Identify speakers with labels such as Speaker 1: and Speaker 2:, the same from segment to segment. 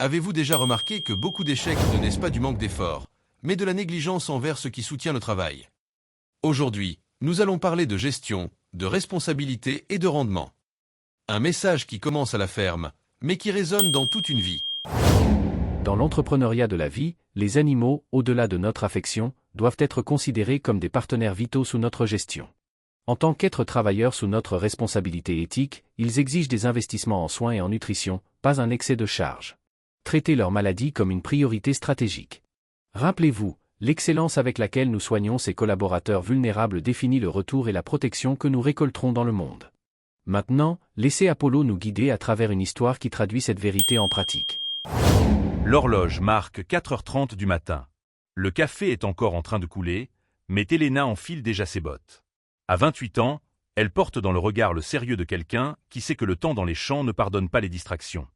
Speaker 1: Avez-vous déjà remarqué que beaucoup d'échecs ne naissent pas du manque d'efforts, mais de la négligence envers ce qui soutient le travail? Aujourd'hui, nous allons parler de gestion, de responsabilité et de rendement. Un message qui commence à la ferme, mais qui résonne dans toute une vie.
Speaker 2: Dans l'entrepreneuriat de la vie, les animaux, au-delà de notre affection, doivent être considérés comme des partenaires vitaux sous notre gestion. En tant qu'êtres travailleurs sous notre responsabilité éthique, ils exigent des investissements en soins et en nutrition, pas un excès de charge. Traiter leur maladie comme une priorité stratégique. Rappelez-vous, l'excellence avec laquelle nous soignons ces collaborateurs vulnérables définit le retour et la protection que nous récolterons dans le monde. Maintenant, laissez Apollo nous guider à travers une histoire qui traduit cette vérité en pratique.
Speaker 3: L'horloge marque 4h30 du matin. Le café est encore en train de couler, mais Elena enfile déjà ses bottes. À 28 ans, elle porte dans le regard le sérieux de quelqu'un qui sait que le temps dans les champs ne pardonne pas les distractions.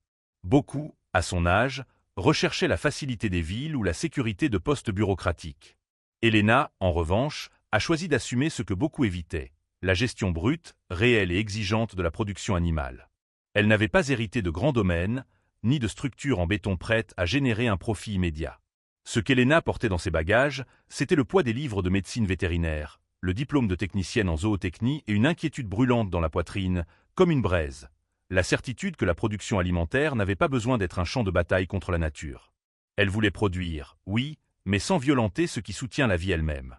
Speaker 3: Beaucoup, à son âge, recherchaient la facilité des villes ou la sécurité de postes bureaucratiques. Elena, en revanche, a choisi d'assumer ce que beaucoup évitaient, la gestion brute, réelle et exigeante de la production animale. Elle n'avait pas hérité de grands domaines, ni de structures en béton prêtes à générer un profit immédiat. Ce qu'Elena portait dans ses bagages, c'était le poids des livres de médecine vétérinaire, le diplôme de technicienne en zootechnie et une inquiétude brûlante dans la poitrine, comme une braise. La certitude que la production alimentaire n'avait pas besoin d'être un champ de bataille contre la nature. Elle voulait produire, oui, mais sans violenter ce qui soutient la vie elle-même.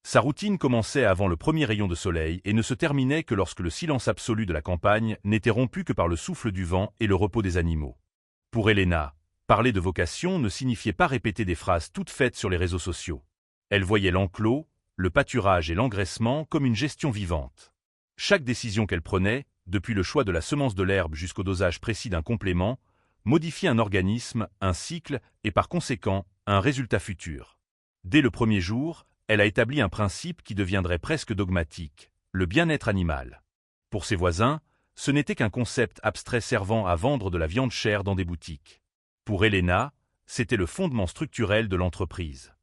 Speaker 3: Sa routine commençait avant le premier rayon de soleil et ne se terminait que lorsque le silence absolu de la campagne n'était rompu que par le souffle du vent et le repos des animaux. Pour Elena, parler de vocation ne signifiait pas répéter des phrases toutes faites sur les réseaux sociaux. Elle voyait l'enclos, le pâturage et l'engraissement comme une gestion vivante. Chaque décision qu'elle prenait, depuis le choix de la semence de l'herbe jusqu'au dosage précis d'un complément, modifiait un organisme, un cycle et par conséquent, un résultat futur. Dès le premier jour, elle a établi un principe qui deviendrait presque dogmatique, le bien-être animal. Pour ses voisins, ce n'était qu'un concept abstrait servant à vendre de la viande chère dans des boutiques. Pour Elena, c'était le fondement structurel de l'entreprise.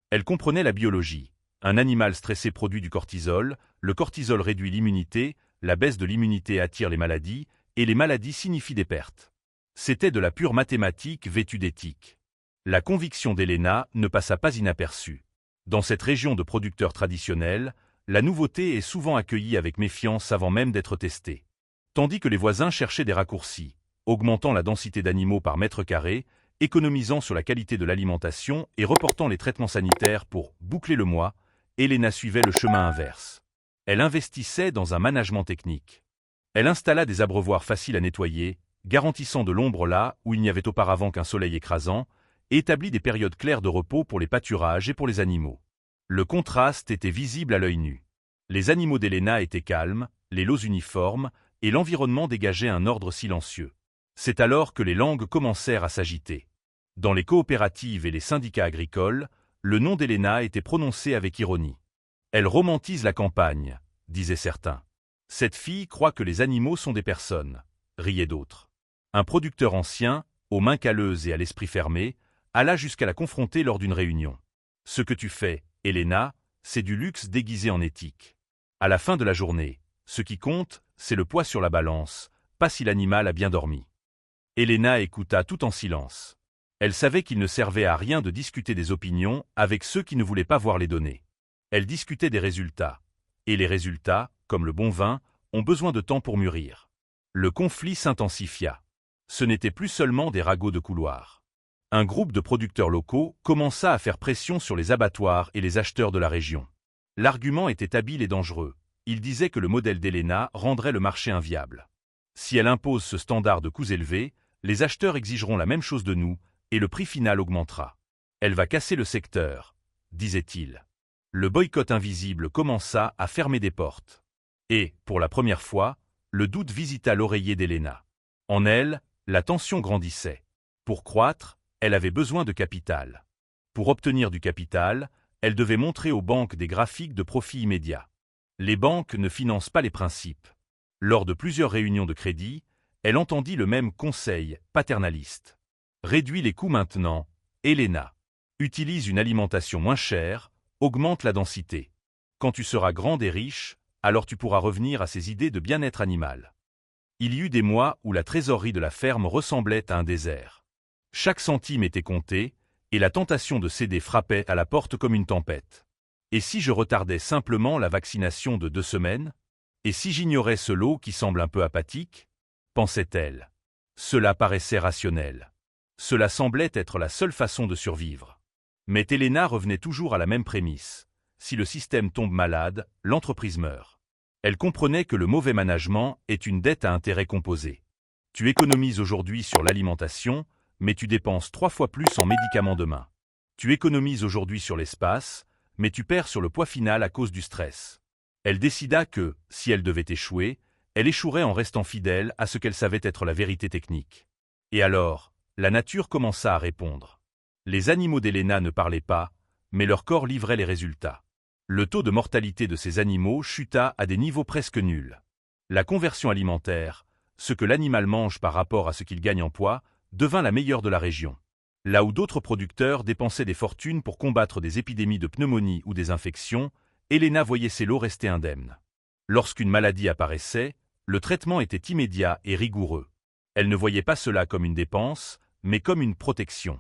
Speaker 3: Elle comprenait la biologie. Un animal stressé produit du cortisol, le cortisol réduit l'immunité, la baisse de l'immunité attire les maladies, et les maladies signifient des pertes. C'était de la pure mathématique vêtue d'éthique. La conviction d'Elena ne passa pas inaperçue. Dans cette région de producteurs traditionnels, la nouveauté est souvent accueillie avec méfiance avant même d'être testée. Tandis que les voisins cherchaient des raccourcis, augmentant la densité d'animaux par mètre carré, économisant sur la qualité de l'alimentation et reportant les traitements sanitaires pour boucler le mois, Elena suivait le chemin inverse. Elle investissait dans un management technique. Elle installa des abreuvoirs faciles à nettoyer, garantissant de l'ombre là où il n'y avait auparavant qu'un soleil écrasant, et établit des périodes claires de repos pour les pâturages et pour les animaux. Le contraste était visible à l'œil nu. Les animaux d'Elena étaient calmes, les lots uniformes, et l'environnement dégageait un ordre silencieux. C'est alors que les langues commencèrent à s'agiter. Dans les coopératives et les syndicats agricoles, le nom d'Elena était prononcé avec ironie. « Elle romantise la campagne », disaient certains. « Cette fille croit que les animaux sont des personnes », riaient d'autres. Un producteur ancien, aux mains calleuses et à l'esprit fermé, alla jusqu'à la confronter lors d'une réunion. « Ce que tu fais, Elena, c'est du luxe déguisé en éthique. À la fin de la journée, ce qui compte, c'est le poids sur la balance, pas si l'animal a bien dormi. » Elena écouta tout en silence. Elle savait qu'il ne servait à rien de discuter des opinions avec ceux qui ne voulaient pas voir les données. Elle discutait des résultats. Et les résultats, comme le bon vin, ont besoin de temps pour mûrir. Le conflit s'intensifia. Ce n'était plus seulement des ragots de couloir. Un groupe de producteurs locaux commença à faire pression sur les abattoirs et les acheteurs de la région. L'argument était habile et dangereux. Il disait que le modèle d'Elena rendrait le marché inviable. Si elle impose ce standard de coûts élevés, les acheteurs exigeront la même chose de nous, et le prix final augmentera. Elle va casser le secteur, disait-il. Le boycott invisible commença à fermer des portes. Et, pour la première fois, le doute visita l'oreiller d'Elena. En elle, la tension grandissait. Pour croître, elle avait besoin de capital. Pour obtenir du capital, elle devait montrer aux banques des graphiques de profit immédiat. Les banques ne financent pas les principes. Lors de plusieurs réunions de crédit, elle entendit le même conseil paternaliste. Réduis les coûts maintenant, Elena. Utilise une alimentation moins chère, augmente la densité. Quand tu seras grande et riche, alors tu pourras revenir à ces idées de bien-être animal. Il y eut des mois où la trésorerie de la ferme ressemblait à un désert. Chaque centime était compté, et la tentation de céder frappait à la porte comme une tempête. Et si je retardais simplement la vaccination de 2 semaines? Et si j'ignorais ce lot qui semble un peu apathique? Pensait-elle. Cela paraissait rationnel. Cela semblait être la seule façon de survivre. Mais Helena revenait toujours à la même prémisse. Si le système tombe malade, l'entreprise meurt. Elle comprenait que le mauvais management est une dette à intérêt composé. Tu économises aujourd'hui sur l'alimentation, mais tu dépenses 3 fois plus en médicaments demain. Tu économises aujourd'hui sur l'espace, mais tu perds sur le poids final à cause du stress. Elle décida que, si elle devait échouer, elle échouerait en restant fidèle à ce qu'elle savait être la vérité technique. Et alors, la nature commença à répondre. Les animaux d'Helena ne parlaient pas, mais leur corps livrait les résultats. Le taux de mortalité de ces animaux chuta à des niveaux presque nuls. La conversion alimentaire, ce que l'animal mange par rapport à ce qu'il gagne en poids, devint la meilleure de la région. Là où d'autres producteurs dépensaient des fortunes pour combattre des épidémies de pneumonie ou des infections, Helena voyait ses lots rester indemnes. Lorsqu'une maladie apparaissait, le traitement était immédiat et rigoureux. Elle ne voyait pas cela comme une dépense, mais comme une protection.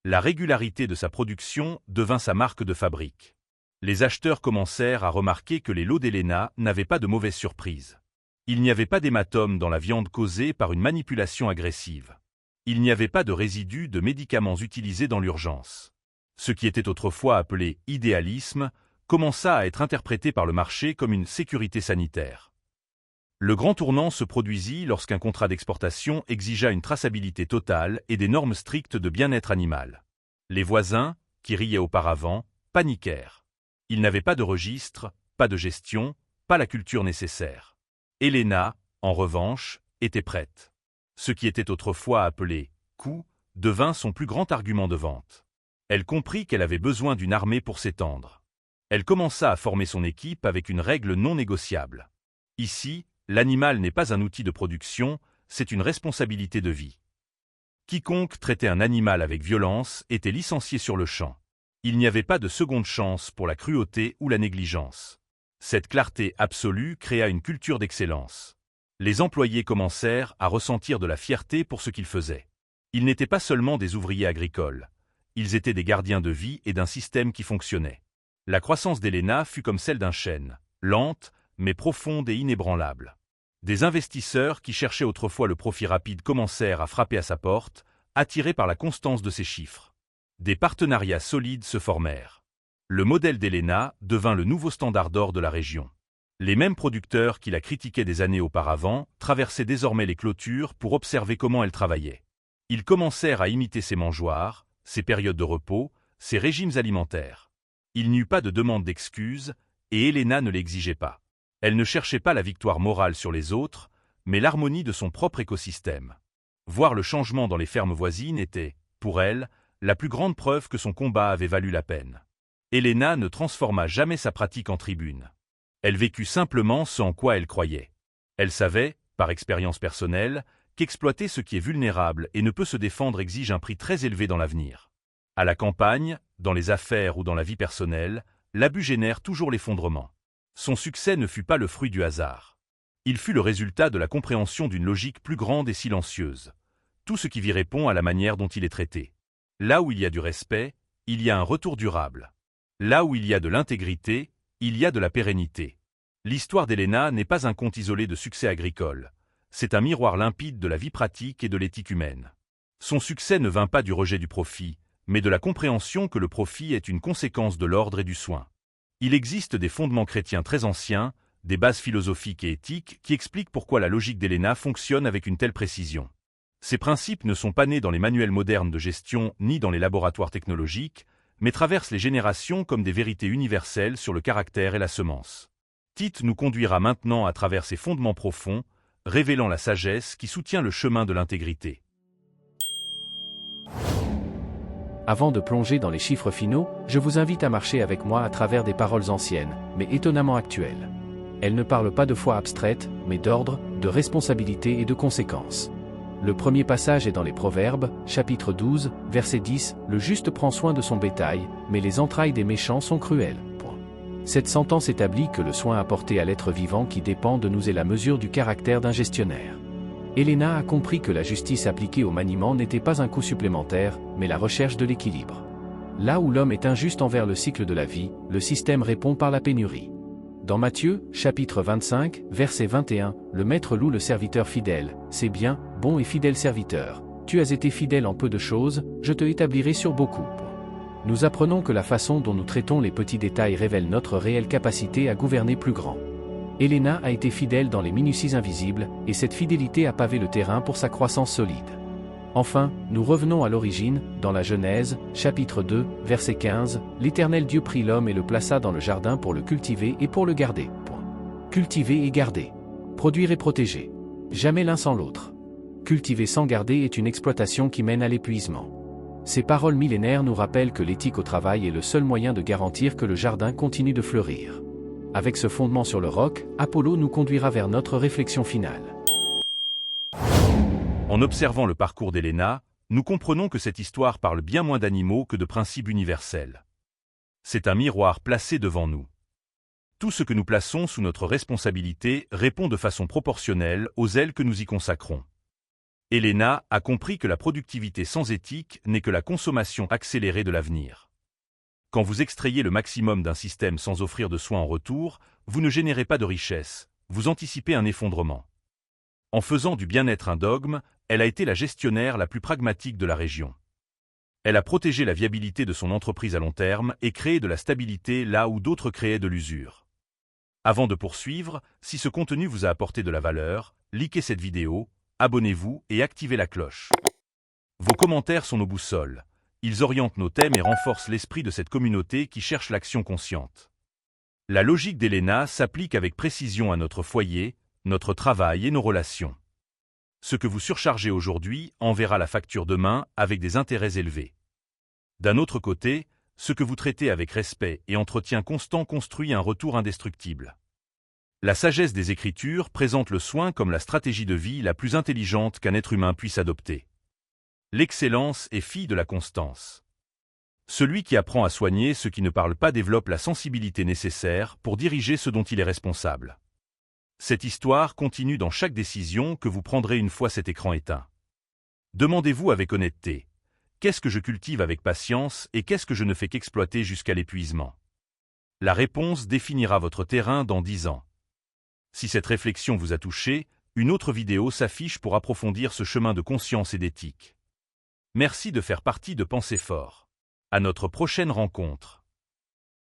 Speaker 3: La régularité de sa production devint sa marque de fabrique. Les acheteurs commencèrent à remarquer que les lots d'Helena n'avaient pas de mauvaises surprises. Il n'y avait pas d'hématome dans la viande causée par une manipulation agressive. Il n'y avait pas de résidus de médicaments utilisés dans l'urgence. Ce qui était autrefois appelé idéalisme commença à être interprété par le marché comme une sécurité sanitaire. Le grand tournant se produisit lorsqu'un contrat d'exportation exigea une traçabilité totale et des normes strictes de bien-être animal. Les voisins, qui riaient auparavant, paniquèrent. Ils n'avaient pas de registre, pas de gestion, pas la culture nécessaire. Helena, en revanche, était prête. Ce qui était autrefois appelé « coût » devint son plus grand argument de vente. Elle comprit qu'elle avait besoin d'une armée pour s'étendre. Elle commença à former son équipe avec une règle non négociable. Ici, l'animal n'est pas un outil de production, c'est une responsabilité de vie. Quiconque traitait un animal avec violence était licencié sur le champ. Il n'y avait pas de seconde chance pour la cruauté ou la négligence. Cette clarté absolue créa une culture d'excellence. Les employés commencèrent à ressentir de la fierté pour ce qu'ils faisaient. Ils n'étaient pas seulement des ouvriers agricoles. Ils étaient des gardiens de vie et d'un système qui fonctionnait. La croissance d'Helena fut comme celle d'un chêne, lente, mais profonde et inébranlable. Des investisseurs qui cherchaient autrefois le profit rapide commencèrent à frapper à sa porte, attirés par la constance de ses chiffres. Des partenariats solides se formèrent. Le modèle d'Helena devint le nouveau standard d'or de la région. Les mêmes producteurs qui la critiquaient des années auparavant traversaient désormais les clôtures pour observer comment elle travaillait. Ils commencèrent à imiter ses mangeoires, ses périodes de repos, ses régimes alimentaires. Il n'y eut pas de demande d'excuses, et Helena ne l'exigeait pas. Elle ne cherchait pas la victoire morale sur les autres, mais l'harmonie de son propre écosystème. Voir le changement dans les fermes voisines était, pour elle, la plus grande preuve que son combat avait valu la peine. Helena ne transforma jamais sa pratique en tribune. Elle vécut simplement ce en quoi elle croyait. Elle savait, par expérience personnelle, qu'exploiter ce qui est vulnérable et ne peut se défendre exige un prix très élevé dans l'avenir. À la campagne, dans les affaires ou dans la vie personnelle, l'abus génère toujours l'effondrement. Son succès ne fut pas le fruit du hasard. Il fut le résultat de la compréhension d'une logique plus grande et silencieuse. Tout ce qui vit répond à la manière dont il est traité. Là où il y a du respect, il y a un retour durable. Là où il y a de l'intégrité, il y a de la pérennité. L'histoire d'Helena n'est pas un conte isolé de succès agricole. C'est un miroir limpide de la vie pratique et de l'éthique humaine. Son succès ne vint pas du rejet du profit, mais de la compréhension que le profit est une conséquence de l'ordre et du soin. Il existe des fondements chrétiens très anciens, des bases philosophiques et éthiques qui expliquent pourquoi la logique d'Helena fonctionne avec une telle précision. Ces principes ne sont pas nés dans les manuels modernes de gestion ni dans les laboratoires technologiques, mais traversent les générations comme des vérités universelles sur le caractère et la semence. Tite nous conduira maintenant à travers ces fondements profonds, révélant la sagesse qui soutient le chemin de l'intégrité.
Speaker 2: Avant de plonger dans les chiffres finaux, je vous invite à marcher avec moi à travers des paroles anciennes, mais étonnamment actuelles. Elles ne parlent pas de foi abstraite, mais d'ordre, de responsabilité et de conséquences. Le premier passage est dans les Proverbes, chapitre 12, verset 10, « Le juste prend soin de son bétail, mais les entrailles des méchants sont cruelles. » Cette sentence établit que le soin apporté à l'être vivant qui dépend de nous est la mesure du caractère d'un gestionnaire. Elena a compris que la justice appliquée au maniement n'était pas un coût supplémentaire, mais la recherche de l'équilibre. Là où l'homme est injuste envers le cycle de la vie, le système répond par la pénurie. Dans Matthieu, chapitre 25, verset 21, le maître loue le serviteur fidèle. C'est bien, bon et fidèle serviteur. Tu as été fidèle en peu de choses, je te établirai sur beaucoup. Nous apprenons que la façon dont nous traitons les petits détails révèle notre réelle capacité à gouverner plus grand. Elena a été fidèle dans les minuties invisibles, et cette fidélité a pavé le terrain pour sa croissance solide. Enfin, nous revenons à l'origine, dans la Genèse, chapitre 2, verset 15, l'Éternel Dieu prit l'homme et le plaça dans le jardin pour le cultiver et pour le garder. Cultiver et garder. Produire et protéger. Jamais l'un sans l'autre. Cultiver sans garder est une exploitation qui mène à l'épuisement. Ces paroles millénaires nous rappellent que l'éthique au travail est le seul moyen de garantir que le jardin continue de fleurir. Avec ce fondement sur le roc, Apollo nous conduira vers notre réflexion finale.
Speaker 3: En observant le parcours d'Elena, nous comprenons que cette histoire parle bien moins d'animaux que de principes universels. C'est un miroir placé devant nous. Tout ce que nous plaçons sous notre responsabilité répond de façon proportionnelle aux ailes que nous y consacrons. Elena a compris que la productivité sans éthique n'est que la consommation accélérée de l'avenir. Quand vous extrayez le maximum d'un système sans offrir de soins en retour, vous ne générez pas de richesse, vous anticipez un effondrement. En faisant du bien-être un dogme, elle a été la gestionnaire la plus pragmatique de la région. Elle a protégé la viabilité de son entreprise à long terme et créé de la stabilité là où d'autres créaient de l'usure. Avant de poursuivre, si ce contenu vous a apporté de la valeur, likez cette vidéo, abonnez-vous et activez la cloche. Vos commentaires sont nos boussoles. Ils orientent nos thèmes et renforcent l'esprit de cette communauté qui cherche l'action consciente. La logique d'Elena s'applique avec précision à notre foyer, notre travail et nos relations. Ce que vous surchargez aujourd'hui enverra la facture demain avec des intérêts élevés. D'un autre côté, ce que vous traitez avec respect et entretien constant construit un retour indestructible. La sagesse des Écritures présente le soin comme la stratégie de vie la plus intelligente qu'un être humain puisse adopter. L'excellence est fille de la constance. Celui qui apprend à soigner ceux qui ne parlent pas développe la sensibilité nécessaire pour diriger ce dont il est responsable. Cette histoire continue dans chaque décision que vous prendrez une fois cet écran éteint. Demandez-vous avec honnêteté, qu'est-ce que je cultive avec patience et qu'est-ce que je ne fais qu'exploiter jusqu'à l'épuisement? La réponse définira votre terrain dans 10 ans. Si cette réflexion vous a touché, une autre vidéo s'affiche pour approfondir ce chemin de conscience et d'éthique. Merci de faire partie de Pensez Fort. À notre prochaine rencontre.